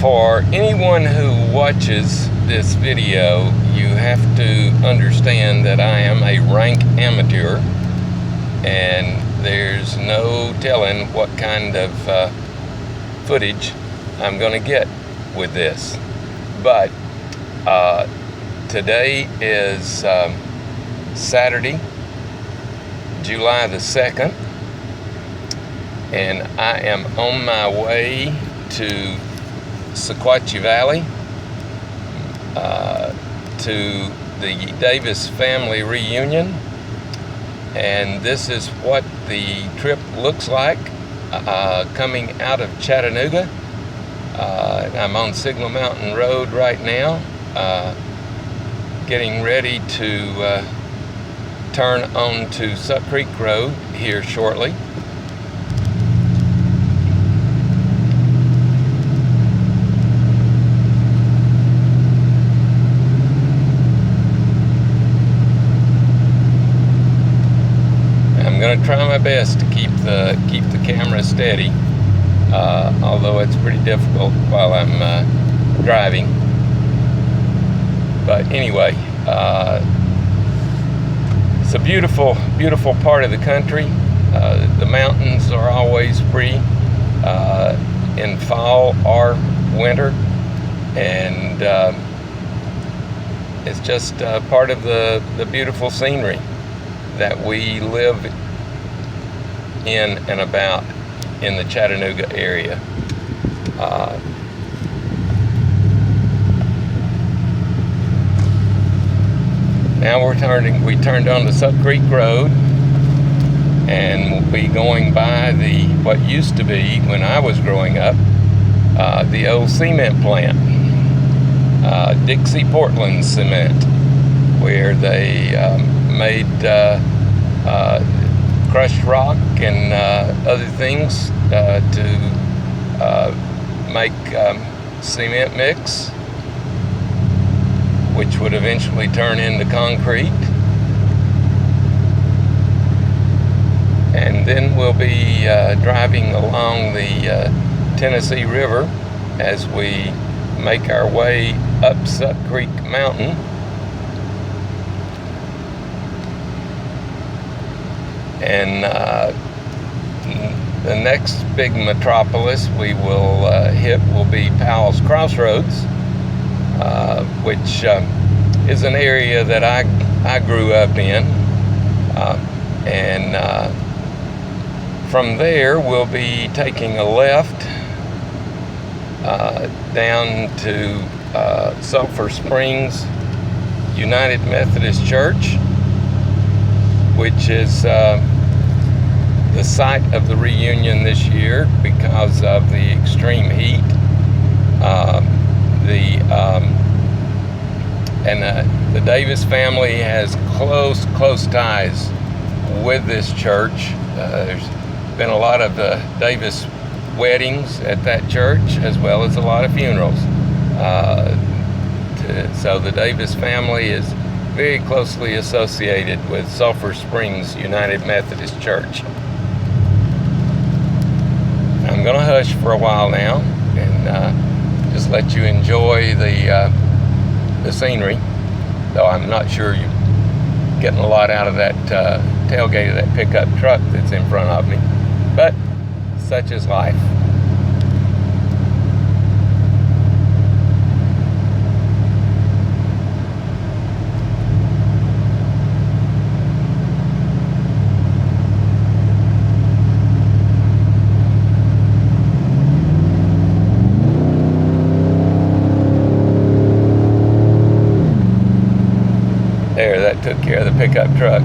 For anyone who watches this video, you have to understand that I am a rank amateur, and there's no telling what kind of footage I'm going to get with this. But today is Saturday, July the 2nd, and I am on my way to Sequatchie Valley to the Davis family reunion, and this is what the trip looks like coming out of Chattanooga. I'm on Signal Mountain Road right now, getting ready to turn onto Suck Creek Road here shortly. I'm going to try my best to keep the camera steady, although it's pretty difficult while I'm driving. But anyway, it's a beautiful, beautiful part of the country. The mountains are always pretty in fall or winter, and it's just part of the beautiful scenery that we live in and about in the Chattanooga area. Now we turned on the Suck Creek Road, and we'll be going by what used to be, when I was growing up, the old cement plant, Dixie Portland Cement, where they made crushed rock and other things to make cement mix, which would eventually turn into concrete. And then we'll be driving along the Tennessee River as we make our way up Suck Creek Mountain. And the next big metropolis we will hit will be Powell's Crossroads, which is an area that I grew up in. And from there we'll be taking a left down to Sulphur Springs United Methodist Church, which is the site of the reunion this year because of the extreme heat. The Davis family has close ties with this church. There's been a lot of Davis weddings at that church, as well as a lot of funerals. So the Davis family is very closely associated with Sulphur Springs United Methodist Church. I'm going to hush for a while now and just let you enjoy the scenery, though I'm not sure you're getting a lot out of that tailgate of that pickup truck that's in front of me, but such is life. There, that took care of the pickup truck.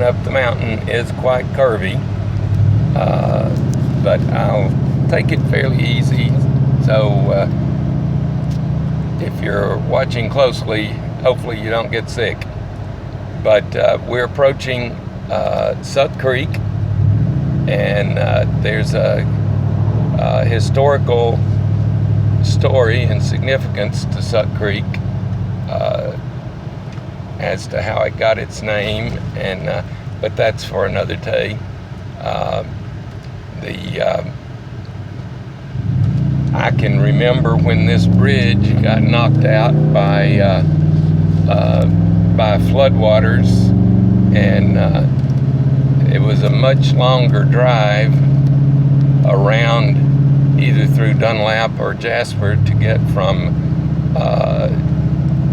up the mountain is quite curvy, but I'll take it fairly easy. So if you're watching closely, hopefully you don't get sick. But we're approaching Suck Creek, and there's a historical story and significance to Suck Creek as to how it got its name, and but that's for another day. I can remember when this bridge got knocked out by floodwaters, and it was a much longer drive around either through Dunlap or Jasper to get from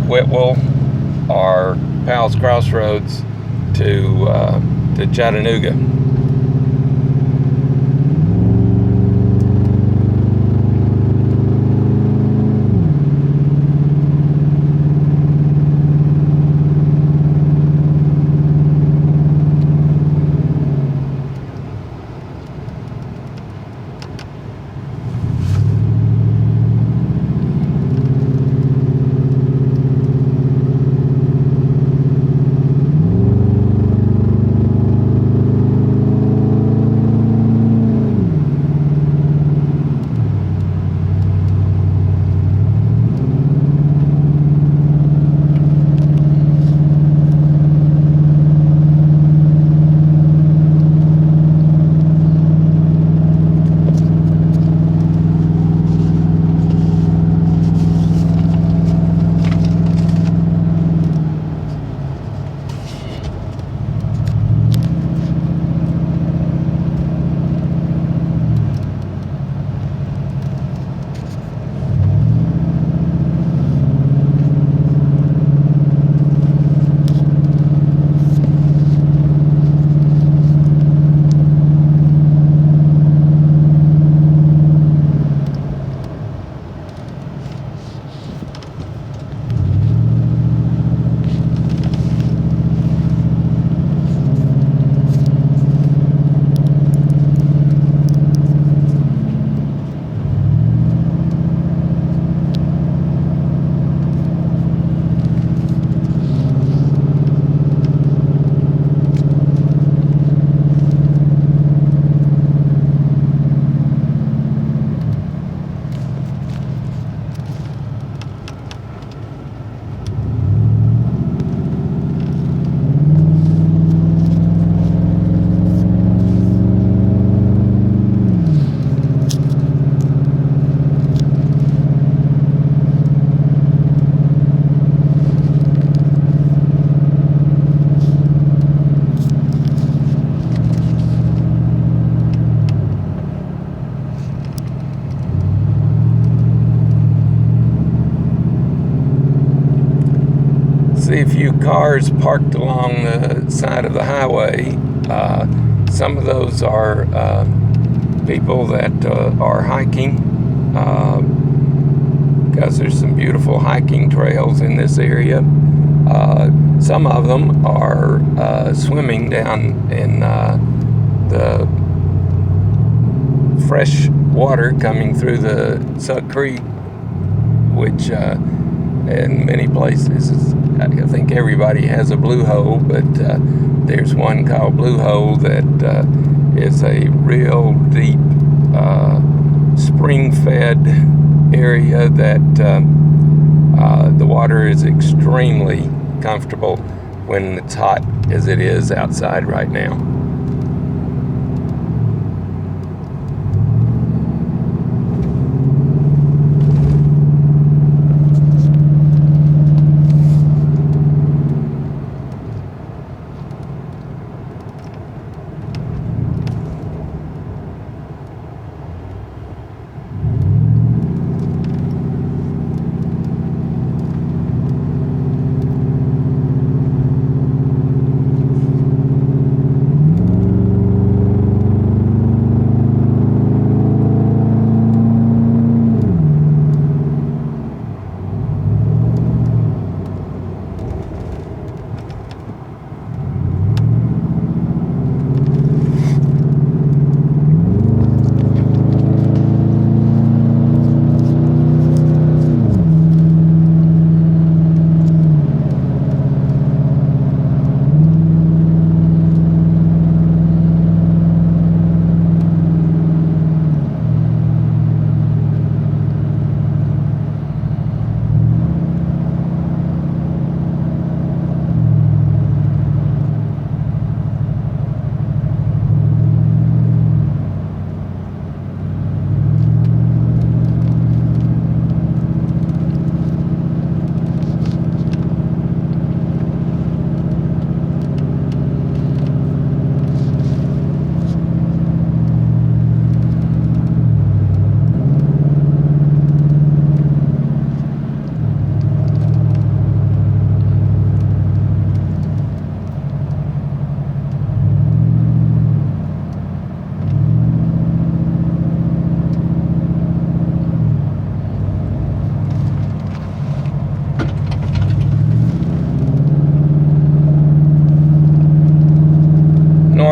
Whitwell or Powell's Crossroads to Chattanooga. See a few cars parked along the side of the highway. Some of those are people that are hiking, because there's some beautiful hiking trails in this area. Some of them are swimming down in the fresh water coming through the Suck Creek, which in many places, I think everybody has a blue hole, but there's one called Blue Hole that is a real deep spring-fed area that the water is extremely comfortable when it's hot as it is outside right now.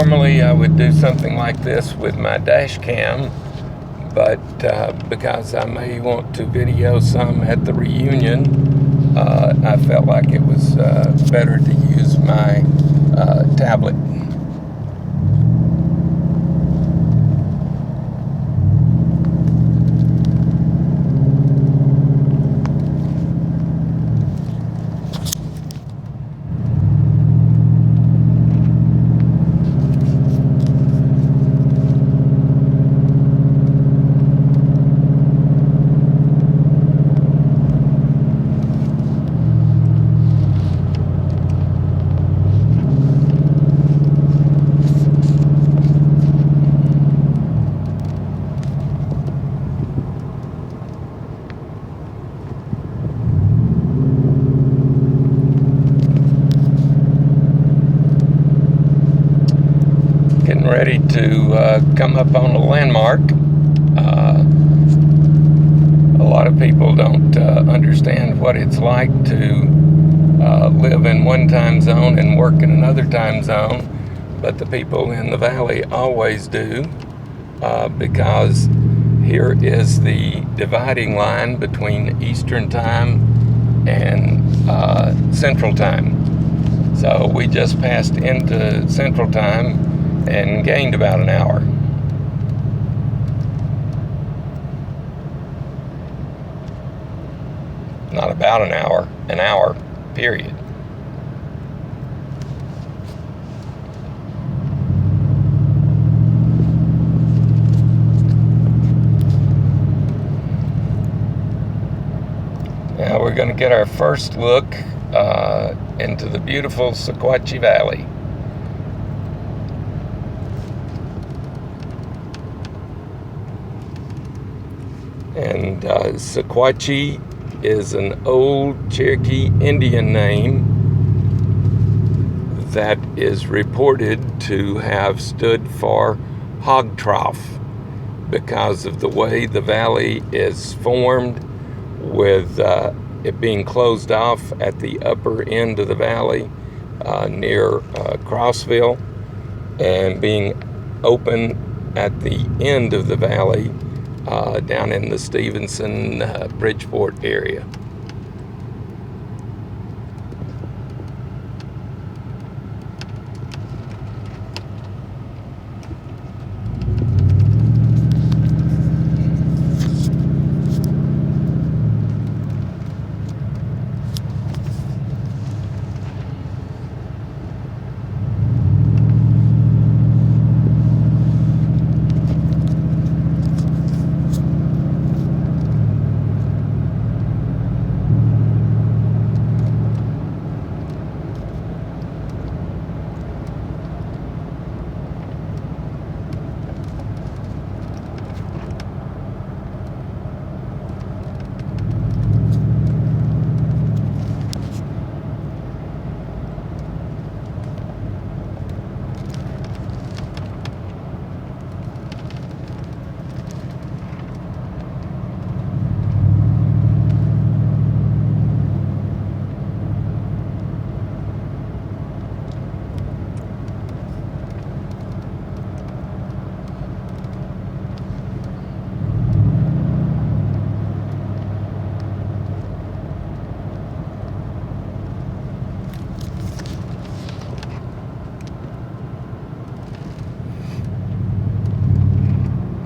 Normally I would do something like this with my dash cam, but because I may want to video some at the reunion, I felt like it was better to use my tablet. Getting ready to come up on a landmark. A lot of people don't understand what it's like to live in one time zone and work in another time zone, but the people in the valley always do, because here is the dividing line between Eastern Time and Central Time. So we just passed into Central Time and gained about an hour. Not about an hour, period. Now we're going to get our first look into the beautiful Sequatchie Valley. And Sequatchie is an old Cherokee Indian name that is reported to have stood for hog trough because of the way the valley is formed, with it being closed off at the upper end of the valley near Crossville, and being open at the end of the valley down in the Stevenson, Bridgeport area.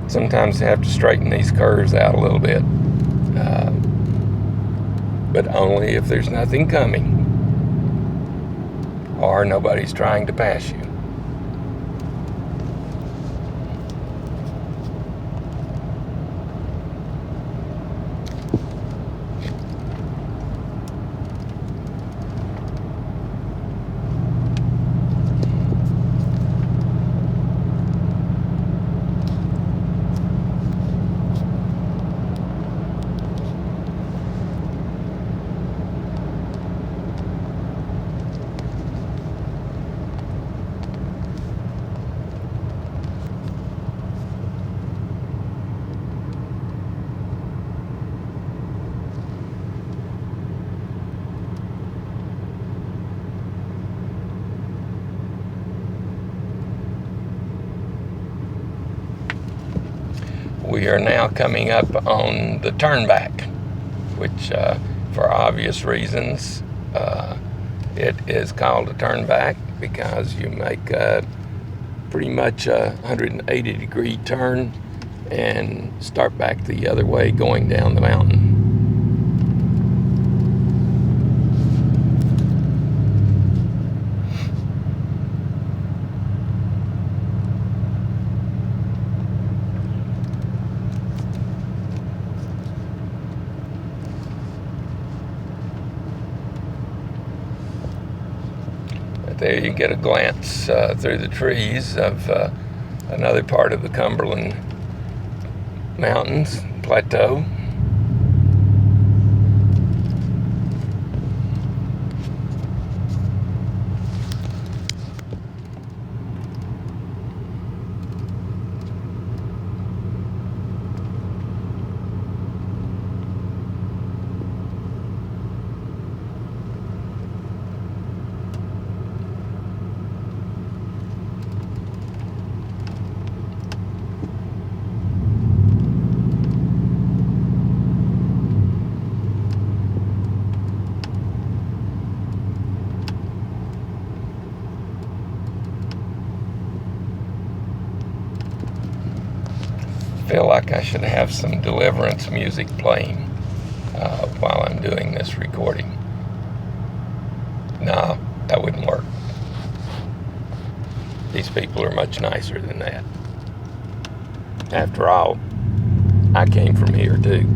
Sometimes you have to straighten these curves out a little bit, but only if there's nothing coming or nobody's trying to pass you. we are now coming up on the turnback, which for obvious reasons it is called a turnback, because you make pretty much a 180-degree turn and start back the other way going down the mountain. There you get a glance through the trees of another part of the Cumberland Mountains Plateau. Feel like I should have some deliverance music playing while I'm doing this recording. No, that wouldn't work. These people are much nicer than that. After all, I came from here too.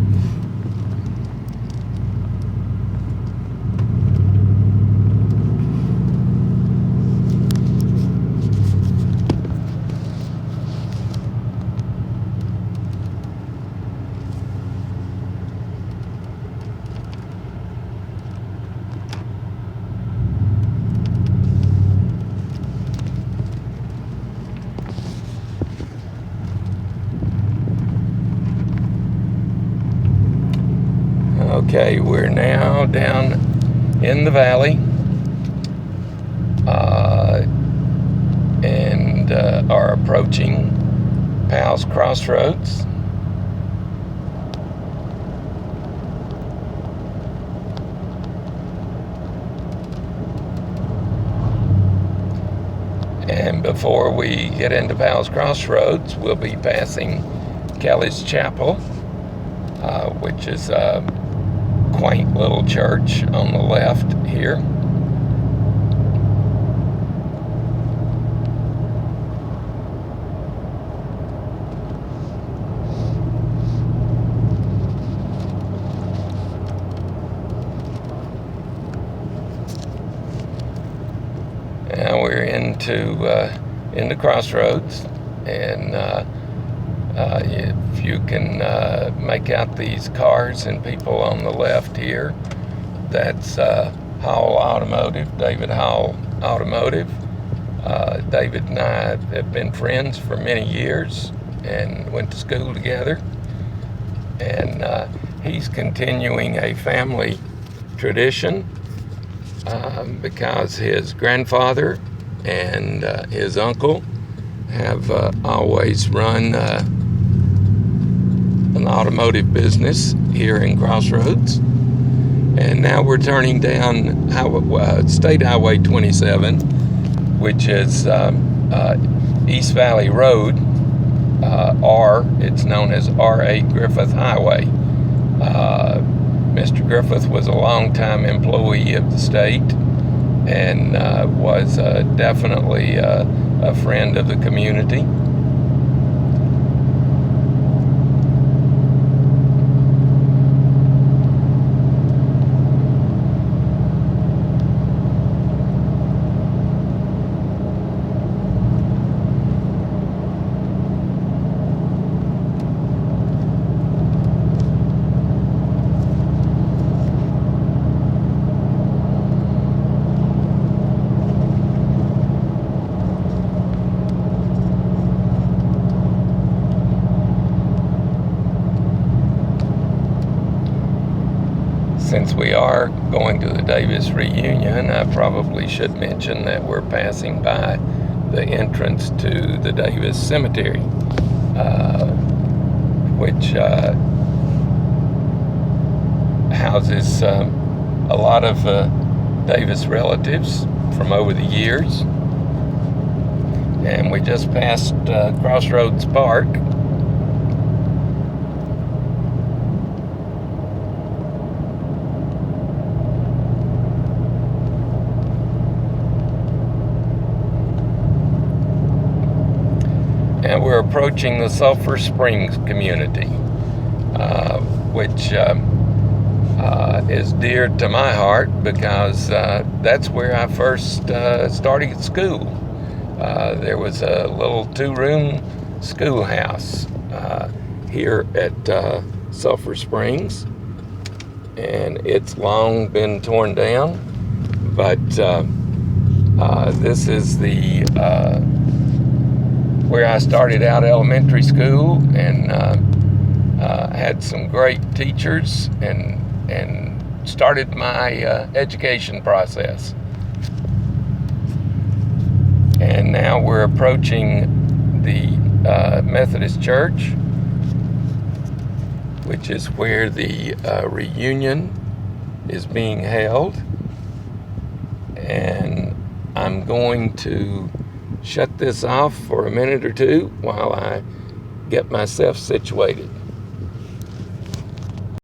Okay, we're now down in the valley and are approaching Powell's Crossroads. And before we get into Powell's Crossroads, we'll be passing Kelly's Chapel, which is a quaint little church on the left here. Now we're into Crossroads, and if you can make out these cars and people on the left here, that's Hall Automotive, David Hall Automotive. David and I have been friends for many years and went to school together, and he's continuing a family tradition because his grandfather and his uncle have always run an automotive business here in Crossroads. And now we're turning down State Highway 27, which is East Valley Road, or it's known as R8 Griffith Highway. Mr. Griffith was a longtime employee of the state and was definitely a friend of the community. Since we are going to the Davis reunion, I probably should mention that we're passing by the entrance to the Davis Cemetery, which houses a lot of Davis relatives from over the years. And we just passed Crossroads Park. And we're approaching the Sulphur Springs community, which is dear to my heart because that's where I first started school. There was a little 2-room schoolhouse here at Sulphur Springs, and it's long been torn down, but this is the where I started out elementary school, and had some great teachers and started my education process. And now we're approaching the Methodist Church, which is where the reunion is being held. And I'm going to shut this off for a minute or two while I get myself situated.